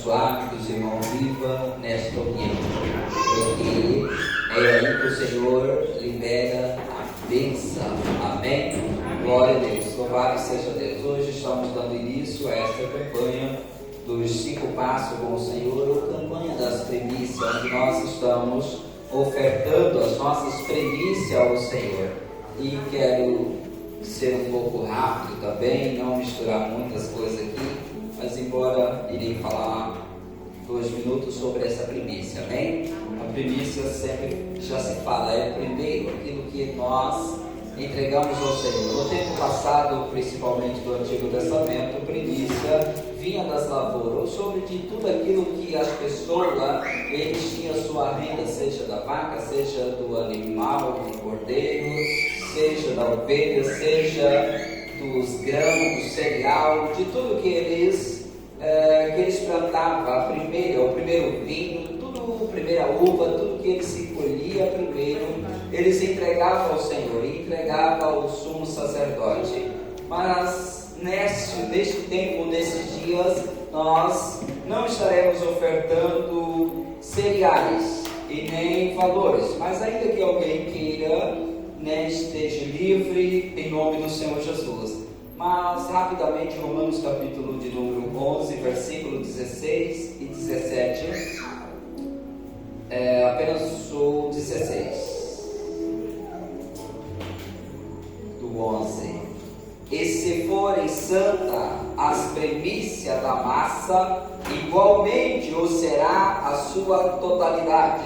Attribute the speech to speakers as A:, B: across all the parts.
A: abençoar que os irmãos vivam nesta união, porque é aí que o Senhor libera a bênção. Amém? Glória a Deus, louvado seja Deus. Hoje estamos dando início a esta campanha dos 5 passos com o Senhor, ou campanha das premissas, onde nós estamos ofertando as nossas premissas ao Senhor. E quero ser um pouco rápido também, não misturar muitas coisas aqui, mas embora irei falar 2 minutos sobre essa primícia, amém? A primícia sempre já se fala, é primeiro aquilo que nós entregamos ao Senhor. No tempo passado, principalmente do Antigo Testamento, primícia vinha das lavouras, ou sobre de tudo aquilo que as pessoas, eles tinham sua renda, seja da vaca, seja do animal, do cordeiro, seja da ovelha, seja dos grãos, do cereal, de tudo que eles plantavam, o primeiro vinho, tudo, a primeira uva, tudo que eles se colhia primeiro, eles entregavam ao Senhor, entregavam ao sumo sacerdote. Mas neste tempo, nesses dias, nós não estaremos ofertando cereais e nem valores, mas ainda que alguém queira, esteja livre em nome do Senhor Jesus. Mas rapidamente, Romanos capítulo de número 11, versículo 16 e 17, apenas o 16 do 11. E se forem santa as primícias da massa, igualmente o será a sua totalidade.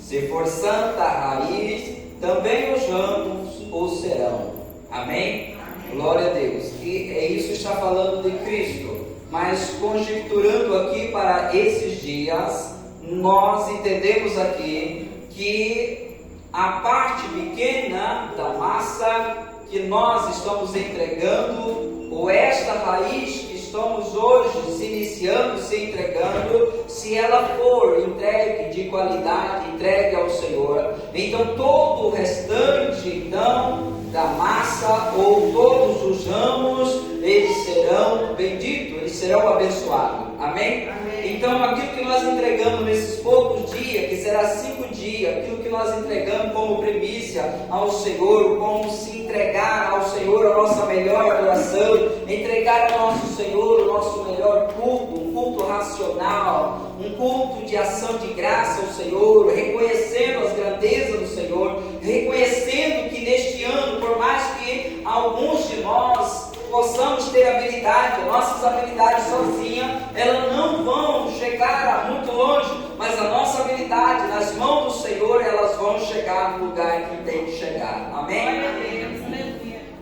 A: Se for santa a raiz, também os ramos o serão. Amém? Glória a Deus. E isso está falando de Cristo. Mas conjecturando aqui para esses dias, nós entendemos aqui que a parte pequena da massa que nós estamos entregando, ou esta raiz que estamos hoje se iniciando, se entregando, se ela for entregue de qualidade, entregue ao Senhor, então todo o restante, então, da massa, ou todos os ramos, eles serão benditos, eles serão abençoados. Amém? Então aquilo que nós entregamos nesses poucos dias, que será 5 dias, aquilo que nós entregamos como primícia ao Senhor, como se entregar ao Senhor a nossa melhor adoração, entregar ao nosso Senhor o nosso melhor culto, um culto racional, um culto de ação de graça ao Senhor, reconhecendo as grandezas do Senhor, reconhecendo que neste ano, por mais que alguns de nós possamos ter habilidade, nossas habilidades sozinhas, elas não vão chegar muito longe, mas a nossa habilidade nas mãos do Senhor, elas vão chegar no lugar que tem que chegar. Amém?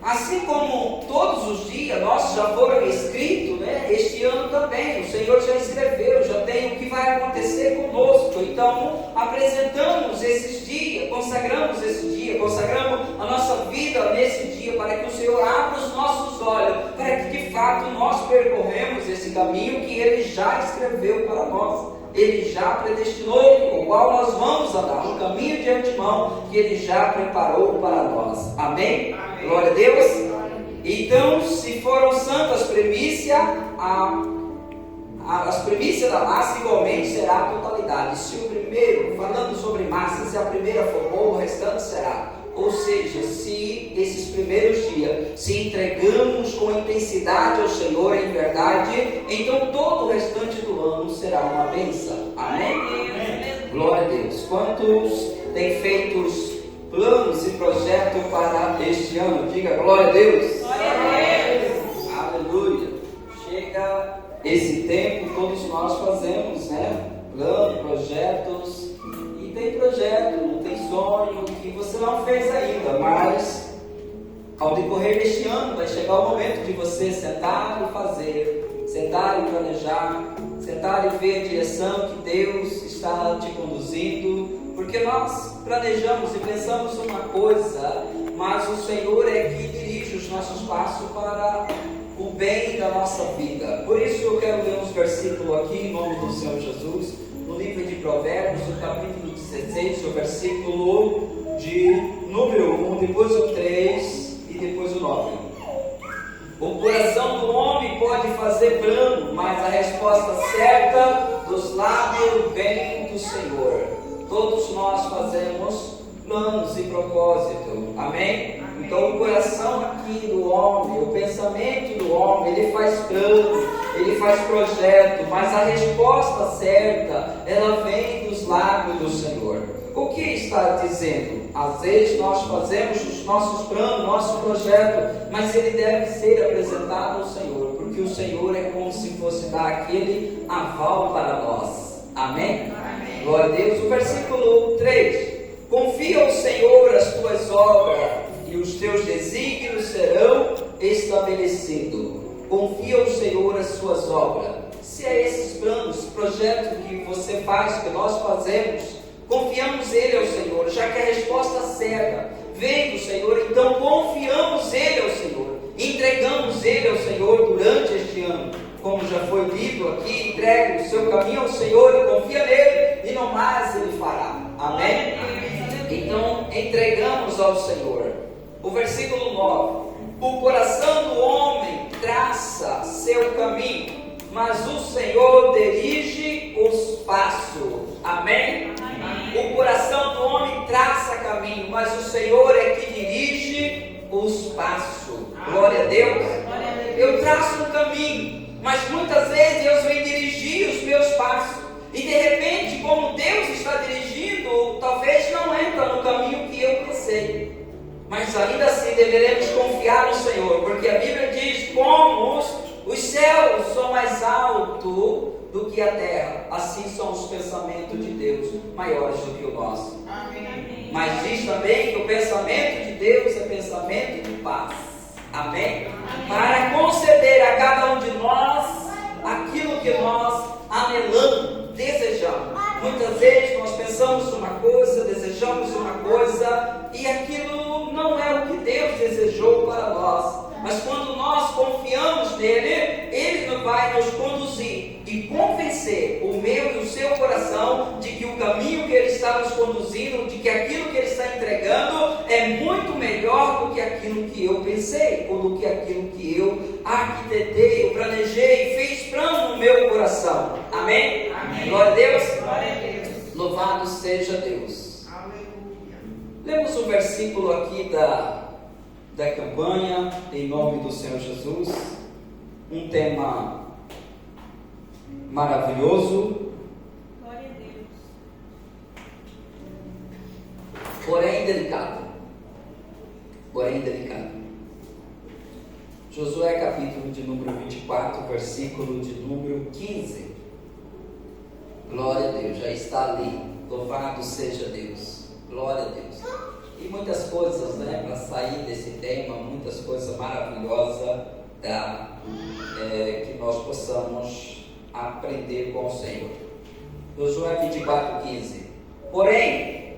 A: Assim como todos os dias nossos já foram escritos, este ano também, o Senhor já escreveu, já tem o que vai acontecer conosco. Então, apresentamos esses dias, consagramos esse dia, consagramos a nossa vida nesse dia, para que o Senhor abra os nossos olhos, para que de fato nós percorremos esse caminho que Ele já escreveu para nós. Ele já predestinou o qual nós vamos andar, um caminho de antemão que Ele já preparou para nós. Amém? Amém. Glória a Deus. Então, se foram santas primícias, as primícias da massa igualmente será a totalidade. Se o primeiro, falando sobre massa, se a primeira for boa, o restante será. Ou seja, se esses primeiros dias se entregamos com intensidade ao Senhor em verdade, então todo o restante do ano será uma bênção. Amém? Amém. Glória a Deus. Quantos têm feito planos e projetos para este ano? Diga glória a Deus. Glória a Deus. Aleluia. Chega esse tempo, todos nós fazemos, planos, projetos. Tem projeto, não tem sonho que você não fez ainda, mas ao decorrer deste ano vai chegar o momento de você sentar e fazer, sentar e planejar, sentar e ver a direção que Deus está te conduzindo, porque nós planejamos e pensamos uma coisa, mas o Senhor é que dirige os nossos passos para o bem da nossa vida. Por isso eu quero ler uns versículos aqui em nome do Senhor Jesus, no livro de Provérbios, o capítulo 16, o versículo de número 1, depois o 3 e depois o 9. O coração do homem pode fazer plano, mas a resposta certa dos lábios vem do Senhor. Todos nós fazemos planos e propósito, amém? Então o coração aqui do homem, o pensamento do homem, ele faz plano, ele faz projeto, mas a resposta certa, ela vem dos lábios do Senhor. O que está dizendo? Às vezes nós fazemos os nossos planos, nosso projeto, mas ele deve ser apresentado ao Senhor, porque o Senhor é como se fosse dar aquele aval para nós, amém? Amém. Glória a Deus. O versículo 3: confia ao Senhor as tuas obras e os teus desígnios serão estabelecidos. Confia ao Senhor as suas obras. Se é esses planos, projetos que você faz, que nós fazemos, confiamos Ele ao Senhor, já que a resposta certa vem do Senhor, então confiamos Ele ao Senhor, entregamos Ele ao Senhor durante este ano, como já foi dito aqui, entregue o seu caminho ao Senhor e confia nele, e não mais Ele fará, amém? Então entregamos ao Senhor. O versículo 9: o coração do homem traça seu caminho, mas o Senhor dirige os passos, amém? O coração do homem traça caminho, mas o Senhor é que dirige os passos. Glória a Deus. Eu traço um caminho, mas muitas vezes Deus vem dirigir os meus passos. E de repente, como Deus está dirigindo, talvez não entra no caminho que eu pensei. Mas ainda assim deveremos confiar no Senhor, porque a Bíblia diz: como os céus são mais altos do que a terra, assim são os pensamentos de Deus maiores do que o nosso. Amém. Mas diz também que o pensamento de Deus é pensamento de paz. Amém? Amém. Para conceder a cada um de nós aquilo que nós anelamos, desejamos. Muitas vezes nós pensamos uma coisa, desejamos uma coisa, e aquilo não é o que Deus desejou para nós. Mas quando nós confiamos nele, ele vai nos conduzir e convencer o meu e o seu coração de que o caminho que ele está nos conduzindo, de que aquilo que ele está entregando é muito melhor do que aquilo que eu pensei, ou do que aquilo que eu arquitetei, eu planejei, fiz plano no meu coração. Amém? Amém. Glória a Deus. Glória a Deus. Louvado seja Deus. Aleluia. Lemos um versículo aqui da campanha, em nome do Senhor Jesus, um tema maravilhoso,
B: glória a Deus,
A: porém delicado. Josué capítulo de número 24, versículo de número 15. Glória a Deus, já está ali. Louvado seja Deus. Glória a Deus. E muitas coisas, para sair desse tema, muitas coisas maravilhosas, que nós possamos aprender com o Senhor. Josué 24, 15. Porém,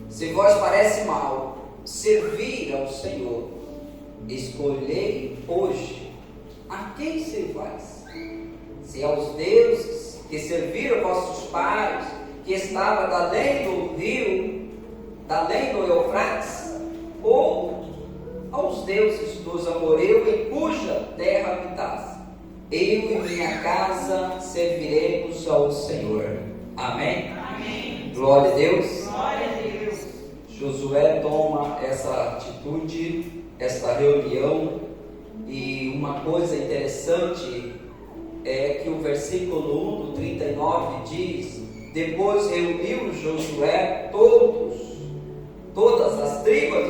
A: se vos parece mal servir ao Senhor, escolhei hoje a quem servais. Se aos deuses que serviram vossos pais, que estavam além do rio, além do Eufrates, ou aos deuses dos amoreus em cuja terra habitasse. Eu e minha casa serviremos ao Senhor. Amém? Amém. Glória a Deus. Glória a Deus. Josué toma essa atitude, esta reunião, e uma coisa interessante é que o versículo 1 do 39 diz: depois reuniu Josué todas as tribos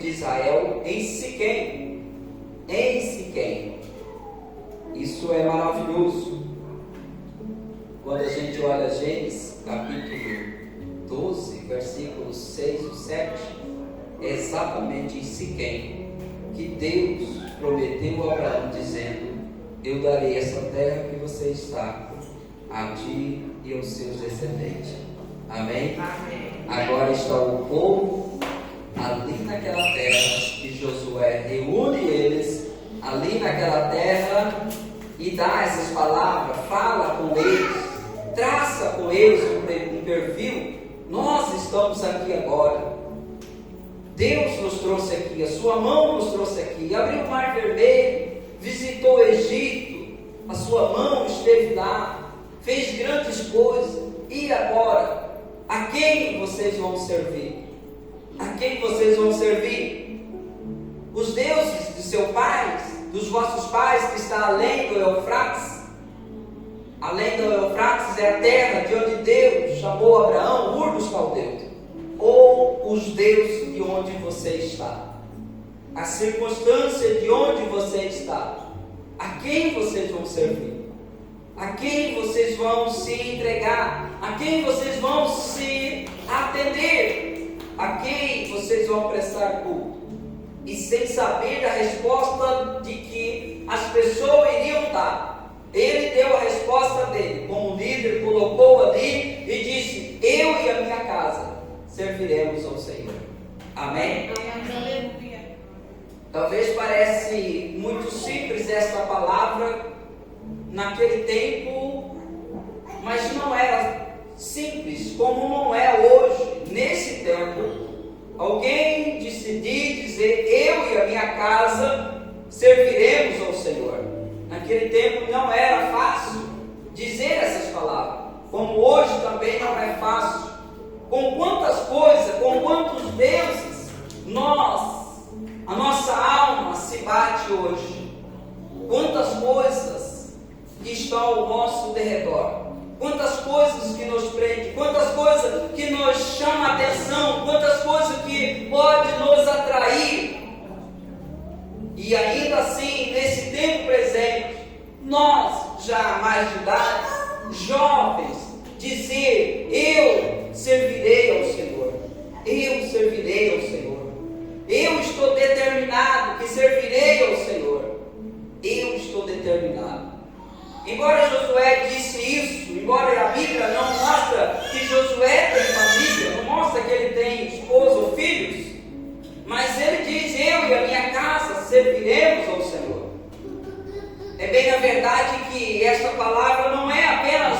A: de Israel em Siquém. Isso é maravilhoso. Quando a gente olha Gênesis capítulo 12, versículos 6 e 7, é exatamente em Siquém que Deus prometeu a Abraão, dizendo: eu darei essa terra que você está, a ti e aos seus descendentes. Amém? Amém. Agora está o povo ali naquela terra, e Josué reúne eles ali naquela terra e dá essas palavras, fala com eles, traça com eles um perfil. Nós estamos aqui agora, Deus nos trouxe aqui, a sua mão nos trouxe aqui, abriu o mar vermelho, visitou o Egito, a sua mão esteve lá, fez grandes coisas. E agora, a quem vocês vão servir? A quem vocês vão servir? Os deuses de seus pais, dos vossos pais, que está além do Eufrates? Além do Eufrates é a terra de onde Deus chamou Abraão, Ur dos Caldeus. Ou os deuses de onde você está? A circunstância de onde você está? A quem vocês vão servir? A quem vocês vão se entregar? A quem vocês vão se atender? A quem vocês vão prestar culto? E sem saber a resposta de que as pessoas iriam dar, ele deu a resposta dele, como líder, colocou ali e disse: eu e a minha casa serviremos ao Senhor. Amém?
B: Amém.
A: Talvez parece muito simples esta palavra naquele tempo, mas não era simples como não é hoje. Nesse tempo, alguém decidir dizer: eu e a minha casa serviremos ao Senhor. Naquele tempo não era fácil dizer essas palavras, como hoje também não é fácil. Com quantas coisas, com quantos deuses a nossa alma se bate hoje. Quantas coisas que estão ao nosso derredor, quantas coisas que nos prendem, quantas coisas que nos chamam a atenção, quantas coisas que podem nos atrair. E ainda assim, nesse tempo presente, nós já mais de idade, jovens, dizer: eu servirei ao Senhor, eu servirei ao Senhor, eu estou determinado que servirei ao Senhor, eu estou determinado. Embora Josué disse isso, embora a Bíblia não mostra que Josué tem família, não mostra que ele tem esposa ou filhos, mas ele diz: eu e a minha casa serviremos ao Senhor. É bem a verdade que esta palavra não é apenas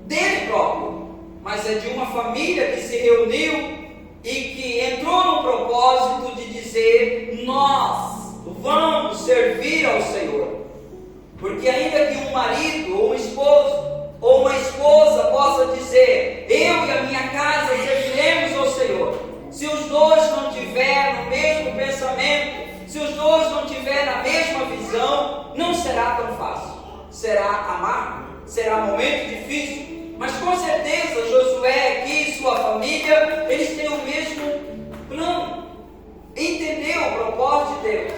A: dele próprio, mas é de uma família que se reuniu e que entrou no propósito de dizer: nós vamos servir ao Senhor. Porque ainda que um marido ou um esposo ou uma esposa possa dizer: eu e a minha casa serviremos ao Senhor, se os dois não tiverem o mesmo pensamento, se os dois não tiverem a mesma visão, não será tão fácil. Será amargo, será um momento difícil, mas com certeza Josué aqui e sua família, eles têm o mesmo plano. Entendeu o propósito de Deus?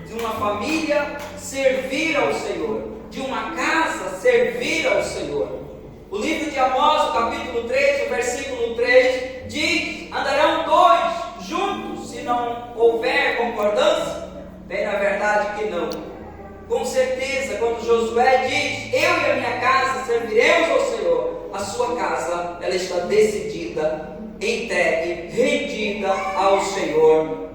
A: De uma família servir ao Senhor, de uma casa servir ao Senhor. O livro de Amós, o capítulo 3, o versículo 3, diz: andarão dois juntos se não houver concordância? Bem, na verdade que não. Com certeza, quando Josué diz: eu e a minha casa serviremos ao Senhor, a sua casa, ela está decidida, entregue, rendida ao Senhor,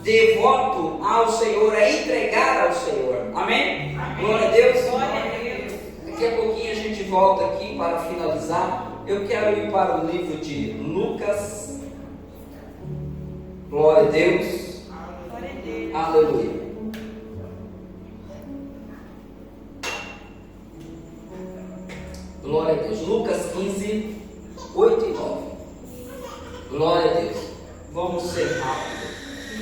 A: devoto ao Senhor, a entregar ao Senhor. Amém? Amém. Glória a Deus.
B: Glória a Deus.
A: Daqui a pouquinho a gente volta aqui para finalizar. Eu quero ir para o livro de Lucas. Glória a Deus.
B: Glória a Deus.
A: Aleluia. Glória a Deus. Lucas 15, 8 e 9. Glória a Deus. Vamos ser rápidos.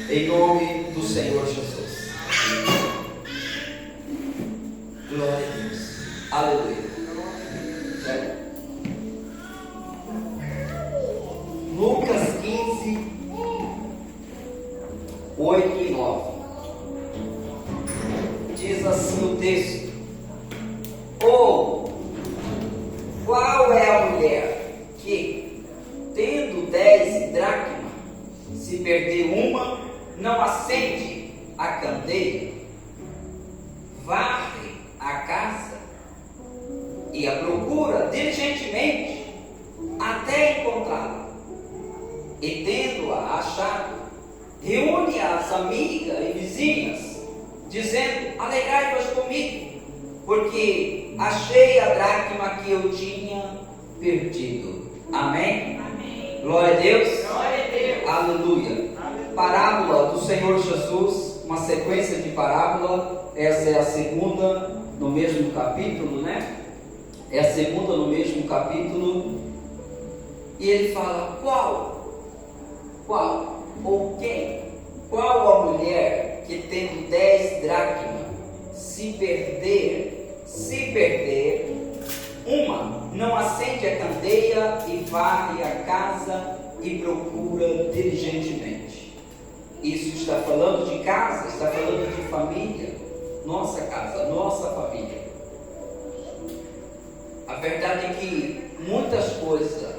A: Em nome do Senhor Jesus. Glória a Deus. Aleluia. Lucas 15, 8 e 9. Diz assim o texto: qual é a mulher que, tendo 10 dracmas, se perder uma, não acende a candeia, varre a casa e a procura diligentemente até encontrá-la, e tendo-a achado, reúne as amigas e vizinhas, dizendo: alegrai-vos comigo, porque achei a dracma que eu tinha perdido. Amém?
B: Amém.
A: Glória a Deus.
B: Glória a Deus.
A: Aleluia. Parábola do Senhor Jesus, uma sequência de parábola. Essa é a segunda no mesmo capítulo, né? É a segunda no mesmo capítulo. E ele fala: qual ou quem? Qual a mulher que tendo 10 dracmas, se perder uma, não acende a candeia e varre a casa e procura diligentemente? Isso está falando de casa, está falando de família, nossa casa, nossa família. A verdade é que muitas coisas,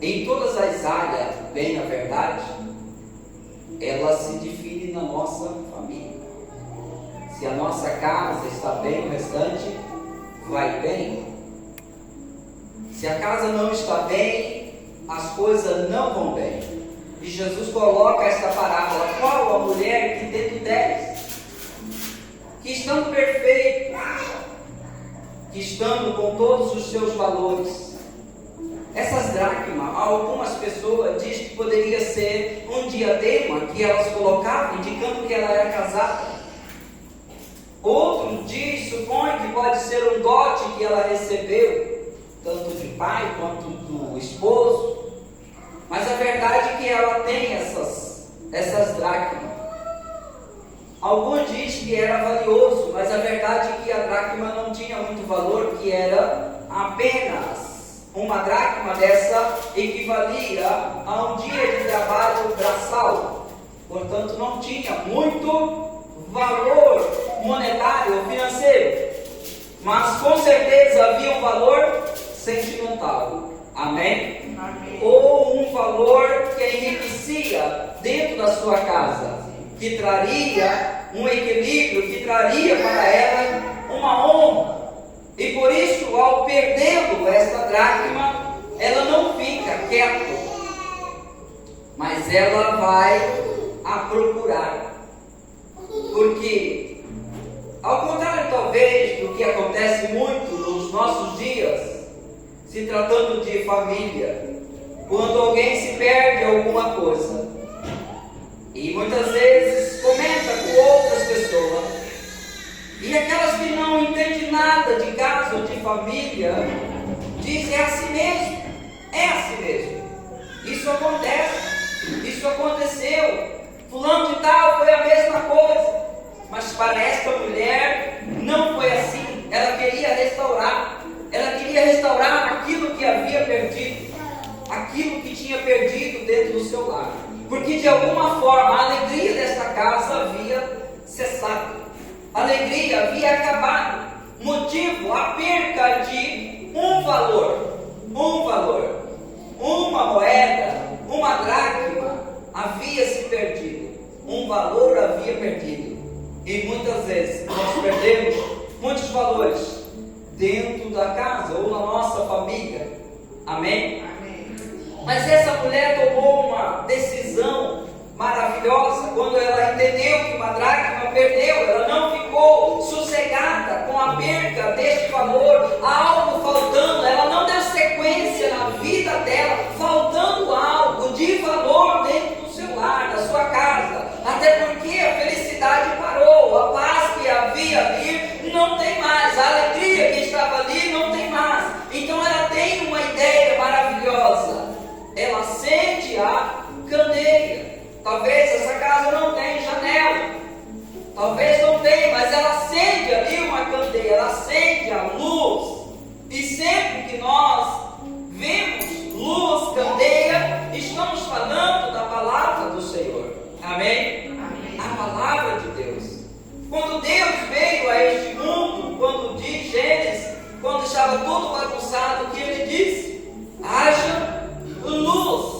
A: em todas as áreas, bem a verdade, ela se define na nossa família. Se a nossa casa está bem, o restante vai bem. Se a casa não está bem, as coisas não vão bem. E Jesus coloca esta parábola: qual a mulher que tendo 10, que estando perfeita, que estando com todos os seus valores, essas dracmas, algumas pessoas dizem que poderia ser um diadema que elas colocavam, indicando que ela era casada. Outros supõem que pode ser um dote que ela recebeu, tanto de pai quanto do esposo. Mas a verdade é que ela tem essas dracmas. Alguns dizem que era valioso, mas a verdade é que a dracma não tinha muito valor, que era apenas uma dracma dessa equivalia a um dia de trabalho braçal. Portanto, não tinha muito valor monetário ou financeiro, mas com certeza havia um valor sentimental. Amém?
B: Amém.
A: Ou um valor que enriquecia dentro da sua casa, que traria um equilíbrio, que traria para ela uma honra. E por isso, ao perdê-lo, esta dracma, ela não fica quieta, mas ela vai a procurar. Porque, ao contrário talvez do que acontece muito nos nossos dias, se tratando de família, quando alguém se perde alguma coisa, e muitas vezes comenta com outras pessoas, e aquelas que não entendem nada de casa ou de família, dizem: é assim mesmo, é assim mesmo, isso acontece, isso aconteceu, fulano de tal foi a mesma coisa. Mas para esta mulher não foi assim. Ela queria restaurar aquilo que havia perdido, aquilo que tinha perdido dentro do seu lar, porque de alguma forma a alegria desta casa havia cessado, a alegria havia acabado. Motivo: a perca de um valor, uma moeda, uma dracma havia se perdido, um valor havia perdido. E muitas vezes nós perdemos muitos valores dentro da casa ou na nossa família. Amém?
B: Amém.
A: Mas essa mulher tomou uma decisão maravilhosa quando ela entendeu que uma dracma perdeu. Ela não ficou sossegada com a perca deste valor, algo faltando. Ela não deu sequência na vida dela, faltando algo de valor dentro do seu lar, da sua casa. Até porque a felicidade parou, a paz que havia ali não tem mais, a alegria que estava ali não tem mais. Então ela tem uma ideia maravilhosa. Ela acende a candeia. Talvez essa casa não tenha janela, talvez não tenha, mas ela acende ali uma candeia, ela acende a luz. E sempre que nós vemos luz, candeia, estamos falando da palavra do Senhor. Amém?
B: Amém.
A: A palavra de Deus. Quando Deus veio a este mundo, quando diz Gênesis, quando estava tudo bagunçado, o que ele disse? Haja luz.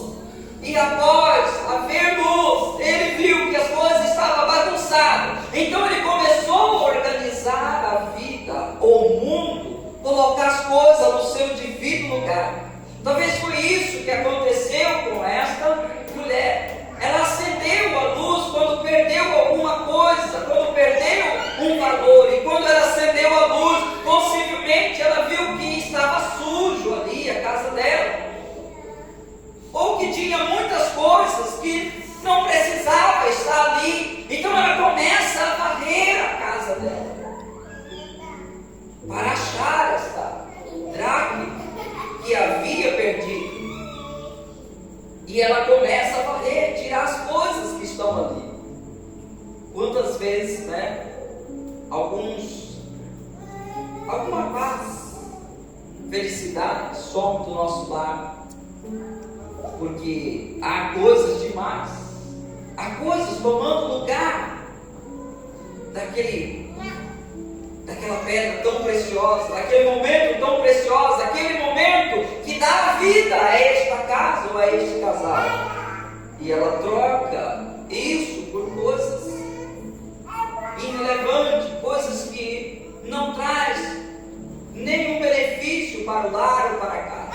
A: E após haver luz, ele viu que as coisas estavam bagunçadas. Então ele começou a organizar a vida, o mundo, colocar as coisas no seu devido lugar. Talvez foi isso que aconteceu com esta mulher. Ela acendeu a luz quando perdeu alguma coisa, quando perdeu um valor. E quando ela acendeu a luz, possivelmente ela viu que estava sujo ali a casa dela, ou que tinha muitas coisas que não vezes, né, alguma paz, felicidade some do nosso lar, porque há coisas demais, há coisas tomando lugar daquela pedra tão preciosa, daquele momento tão precioso, daquele momento que dá vida a esta casa ou a este casal. E ela troca isso por coisas irrelevantes, coisas que não traz nenhum benefício para o lar ou para a casa.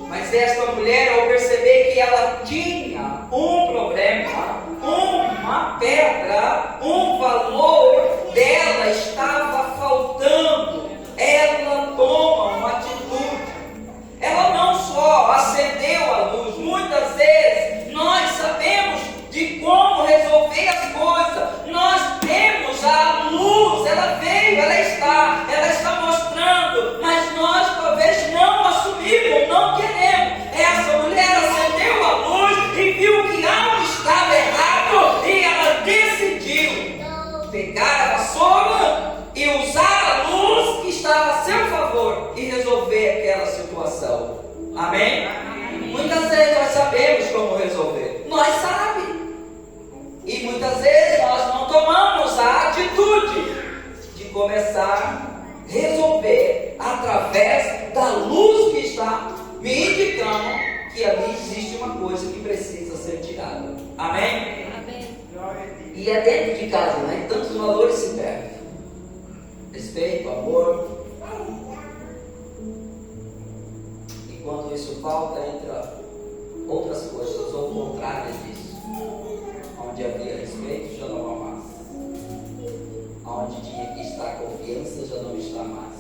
A: Mas esta mulher, ao perceber que ela tinha um problema, uma pedra, um valor dela estava faltando, ela toma uma atitude. Ela não só acendeu a luz, muitas vezes nós sabemos de como resolver as coisas, nós temos a luz, ela veio, ela está mostrando, mas nós talvez não assumimos, não queremos. Essa mulher acendeu a luz e viu que algo estava errado e ela decidiu pegar a vassoura e usar a luz que estava a seu favor e resolver aquela situação. Amém? Muitas vezes nós sabemos como resolver, nós sabemos, e muitas vezes nós não tomamos a atitude de começar a resolver através da luz que está me indicando que ali existe uma coisa que precisa ser tirada. Amém?
B: Amém.
A: E é dentro de casa, né? Tantos valores se perdem: respeito, amor. E quando isso falta, entra outras coisas, ou o contrário disso. Onde havia respeito, já não há mais. Onde tinha que estar confiança, já não está mais.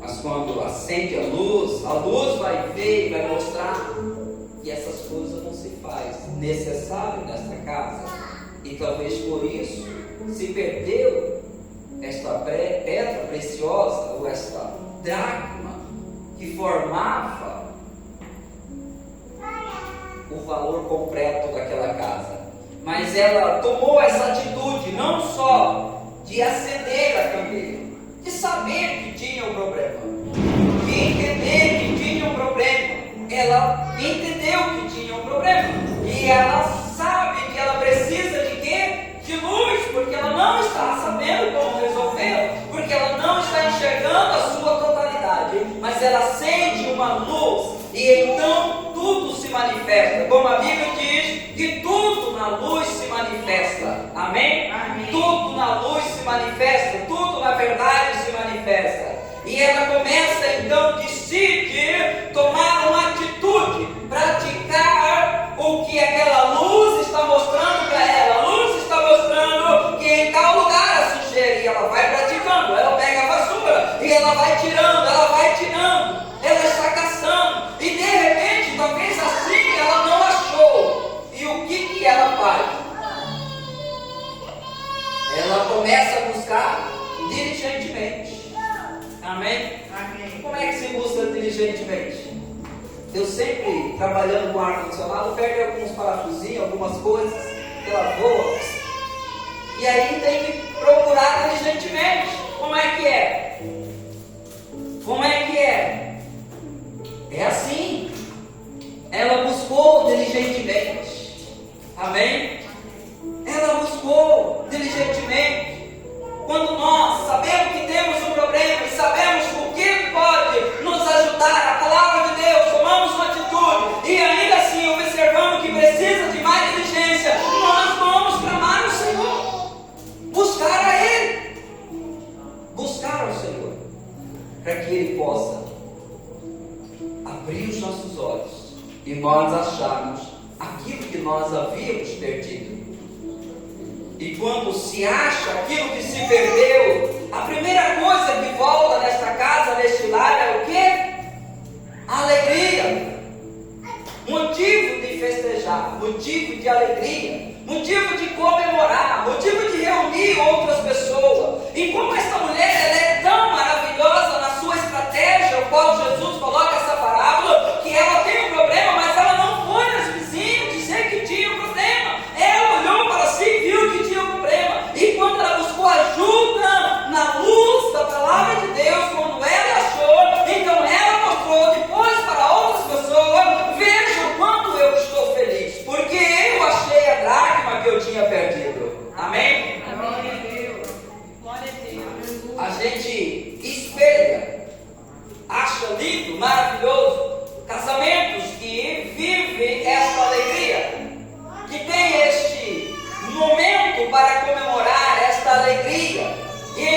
A: Mas quando acende a luz vai ver e vai mostrar que essas coisas não se faz necessário nesta casa. E talvez por isso se perdeu esta pedra preciosa, ou esta dracma que formava o valor completo daquela casa. Mas ela tomou essa atitude não só de acender a candeia, de saber que tinha um problema, de entender que tinha um problema. Ela entendeu que tinha um problema e ela sabe que ela precisa de quê? De luz, porque ela não está sabendo como resolver, porque ela não está enxergando a sua totalidade, mas ela acende uma luz e então tudo se manifesta, como a Bíblia diz que tudo na luz se manifesta. Amém?
B: Amém.
A: Tudo na luz se manifesta, tudo na verdade se manifesta. E ela começa então, decide tomar uma atitude, praticar o que aquela luz está mostrando para ela. A luz está mostrando que em tal lugar a sujeira, e ela vai praticando. Ela pega a vassoura e ela vai tirando, ela está caçando, e de repente, talvez assim, ela não achou. E o que ela faz? Ela começa a buscar diligentemente. Amém?
B: Amém.
A: Como é que se busca diligentemente? Eu sempre, trabalhando com ar-condicionado, perde alguns parafusinhos, algumas coisas, ela voa, e aí tem que procurar diligentemente. Como é que é? Como é que é? É assim. Ela buscou diligentemente. Amém? Ela buscou diligentemente. Quando nós sabemos que temos um problema e sabemos o que pode nos ajudar, a palavra de Deus, tomamos uma atitude e ainda assim observamos que precisa de mais diligência, nós vamos clamar ao Senhor, buscar a Ele, buscar ao Senhor, para que Ele possa abrir os nossos olhos e nós acharmos aquilo que nós havíamos perdido. E quando se acha aquilo que se perdeu, a primeira coisa que volta nesta casa, neste lar, é o quê? Alegria. Motivo de festejar, motivo de alegria, motivo de comemorar, motivo de reunir outras pessoas. E como esta mulher ela é tão maravilhosa na sua estratégia, o qual Jesus coloca essa parábola, que ela tem um problema, mas ela não foi nas vizinhas dizer que tinha um problema.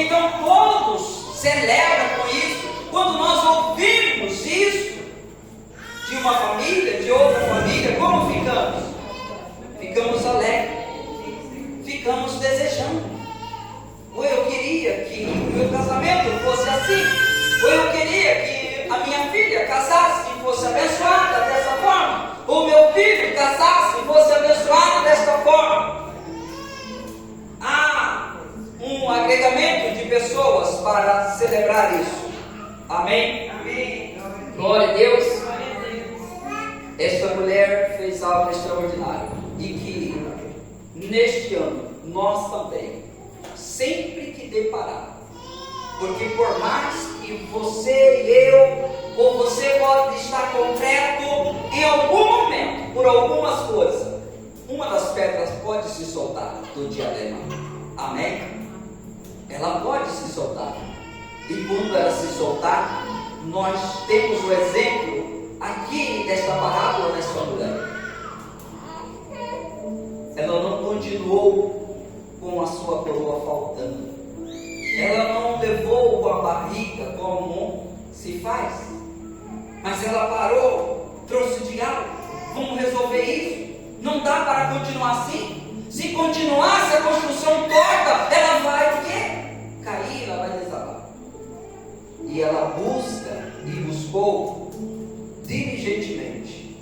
A: então todos celebram com isso. Quando nós ouvimos isso de uma família, de outra família, como ficamos? Ficamos alegres, ficamos desejando. Ou eu queria que o meu casamento fosse assim, ou eu queria que a minha filha casasse e fosse abençoada dessa forma, ou meu filho casasse e fosse abençoado desta forma. Há um agregamento de pessoas para celebrar isso. Amém?
B: Amém.
A: Glória a Deus.
B: Glória a Deus.
A: Esta mulher fez algo extraordinário e que neste ano nós também, sempre que deparar, porque por mais que você e eu, ou você pode estar concreto em algum momento, por algumas coisas, uma das pedras pode se soltar do diadema. Amém? Ela pode se soltar. E quando ela se soltar, nós temos o exemplo aqui desta parábola desta mulher. Ela não continuou com a sua coroa faltando. Ela não levou com a barriga como se faz. Mas ela parou, trouxe o diálogo. Vamos resolver isso. Não dá para continuar assim. Se continuasse a construção torta, ela vai o quê? Cair, ela vai desabar. E ela busca e buscou diligentemente.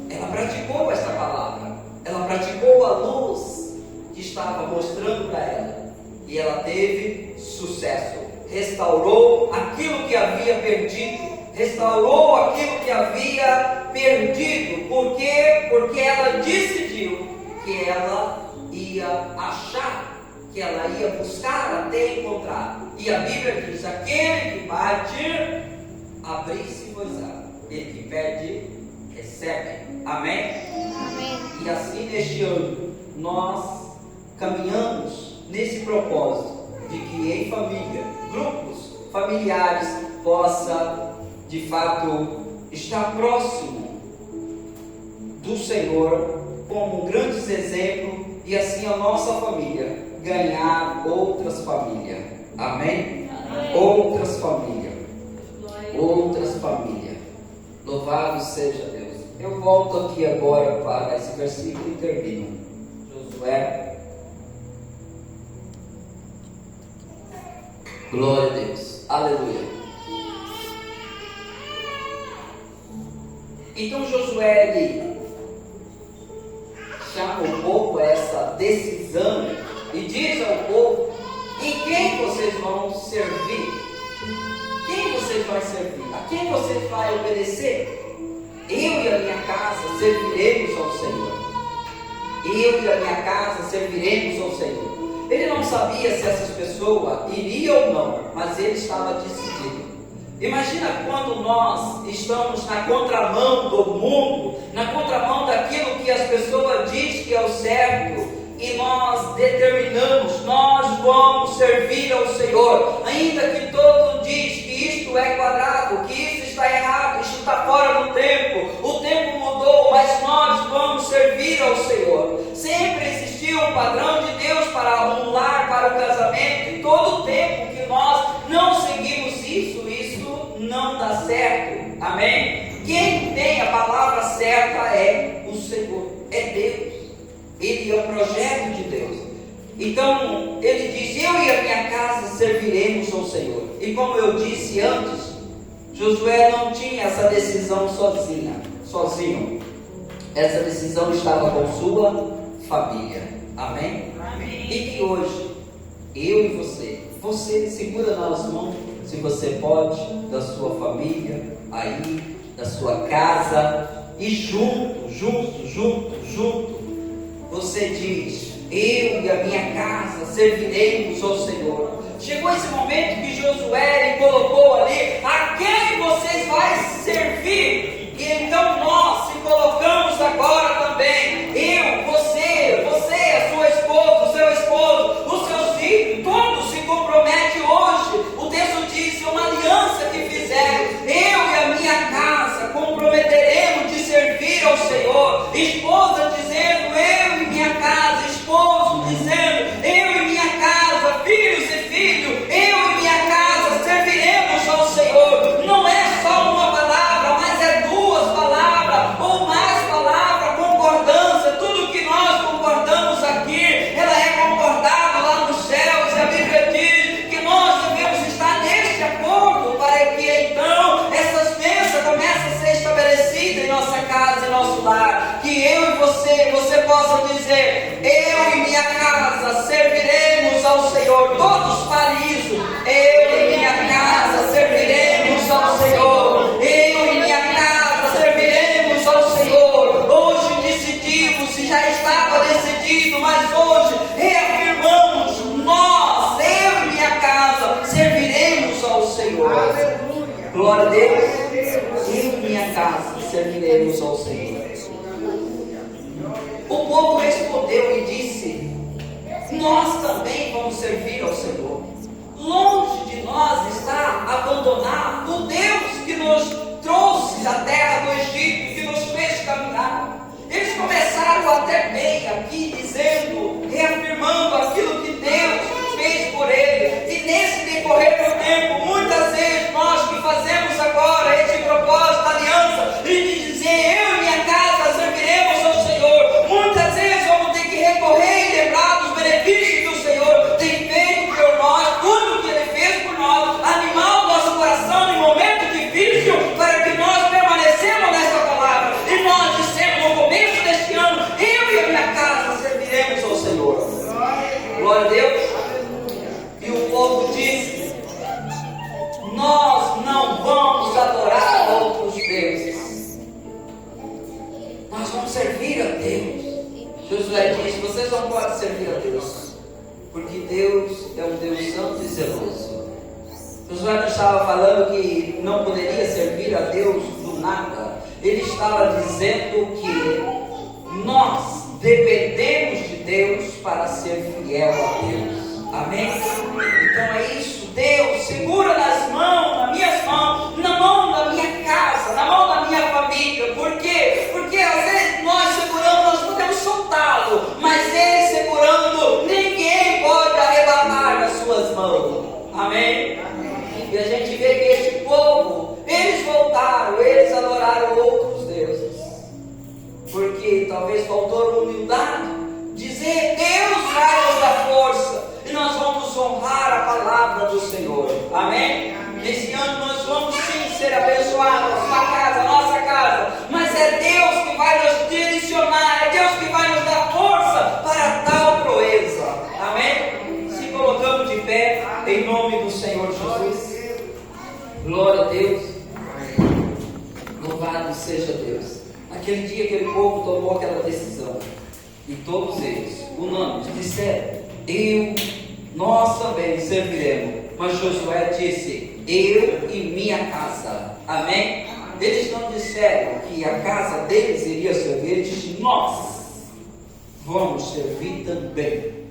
A: Ela praticou esta palavra. Ela praticou a luz que estava mostrando para ela. E ela teve sucesso. Restaurou aquilo que havia perdido. Restaurou aquilo que havia perdido. Por quê? Porque ela decidiu que ela ia achar, que ela ia buscar até encontrar. E a Bíblia diz: aquele que bate, abrir-se-vos-á. Ele que pede, recebe. Amém?
C: Amém.
A: E assim neste ano, nós caminhamos nesse propósito de que em família, grupos familiares, possa de fato estar próximo do Senhor, como grandes exemplos, e assim a nossa família ganhar outras famílias. Amém?
B: Amém.
A: Outras famílias.
B: Glória.
A: Outras famílias. Louvado seja Deus. Eu volto aqui agora para esse versículo e termino. Josué. Glória a Deus. Aleluia. Então Josué, ele chama o povo a essa decisão e diz ao povo: em quem vocês vão servir? Quem vocês vão servir? A quem vocês vão obedecer? Eu e a minha casa serviremos ao Senhor. Eu e a minha casa serviremos ao Senhor. Ele não sabia se essas pessoas iriam ou não, mas ele estava decidido. Imagina quando nós estamos na contramão do mundo, na contramão daquilo que as pessoas dizem que é o certo, e nós determinamos, nós vamos servir ao Senhor, ainda que todo diz que isto é quadrado, que isso está errado, isto está fora do tempo, o tempo mudou, mas nós vamos servir ao Senhor. Sempre existiu um padrão de Deus para um lar, para o casamento, e todo o tempo que nós não seguimos isso não dá certo. Amém? Quem tem a palavra certa é o Senhor, é Deus. Ele é o projeto de Deus. Então ele diz: eu e a minha casa serviremos ao Senhor. E como eu disse antes, Josué não tinha essa decisão sozinho. Essa decisão estava com sua família. Amém?
B: Amém.
A: E que hoje, eu e você segura nas mãos, se você pode, da sua família, aí, da sua casa, e junto, você diz: eu e a minha casa serviremos ao Senhor. Chegou esse momento que Josué colocou ali: a quem vocês vão servir? E então nós se colocamos agora também. Eu, você, a sua esposa, o seu esposo, os seus filhos, todos se comprometem hoje. O texto diz: uma aliança que fizeram. Eu e a minha casa comprometeremos de servir ao Senhor. Esposa dizendo: eu e minha casa. Esposo dizendo: eu e minha casa. Filhos e filhos, decidido, mas hoje reafirmamos: nós, eu e minha casa, serviremos ao Senhor. Glória a Deus. Eu e minha casa serviremos ao Senhor. O povo respondeu e disse: nós também vamos servir ao Senhor. Longe de nós está abandonar o Deus que nos trouxe da terra do Egito, que nos fez caminhar. Eles começaram até bem aqui, dizendo, reafirmando aquilo que Deus fez por eles. E nesse decorrer do tempo, muitas vezes nós que fazemos agora esse propósito, aliança, e de dizer: eu e minha casa serviremos ao Senhor, muitas vezes vamos ter que recorrer e lembrar dos benefícios que o Senhor tem feito por nós, tudo que Ele fez por nós, animar o nosso coração em momento difícil, para que nós permanecemos nessa palavra. E nós dissemos no começo deste ano: eu e a minha casa serviremos ao Senhor. Glória a Deus. E o povo disse: nós não vamos adorar outros deuses, nós vamos servir a Deus. Josué disse: vocês não podem servir a Deus, porque Deus é um Deus santo e zeloso. Josué não estava falando que não poderia servir a Deus do nada. Ele estava dizendo que nós dependemos de Deus para ser fiel a Deus. Amém? Então é isso. Deus segura nas minhas mãos, na mão da minha casa, na mão da minha família. Por quê? Porque às vezes nós seguramos, nós podemos soltá-lo, mas Ele segurando, ninguém pode arrebatar das suas mãos. Amém? E a gente vê que este povo, eles voltaram, eles adoraram outros deuses, porque talvez faltou humildade, dizer: Deus vai nos dar força, e nós vamos honrar a palavra do Senhor. Amém? Esse ano nós vamos sim ser abençoados, a sua casa, a nossa casa, mas é Deus que vai nos direcionar, é Deus que vai nos dar força para tal proeza. Amém? Se colocamos de pé em nome do Senhor Jesus. Glória a Deus. Louvado seja Deus. Naquele dia aquele povo tomou aquela decisão, e todos eles, unânimes, disseram: nós também serviremos. Mas Josué disse: eu e minha casa. Amém? Eles não disseram que a casa deles iria servir, eles disseram: nós vamos servir também.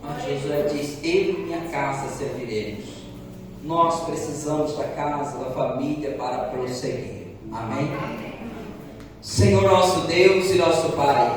A: Mas Josué disse: eu e minha casa serviremos. Nós precisamos da casa, da família para prosseguir. Amém? Senhor nosso Deus e nosso Pai,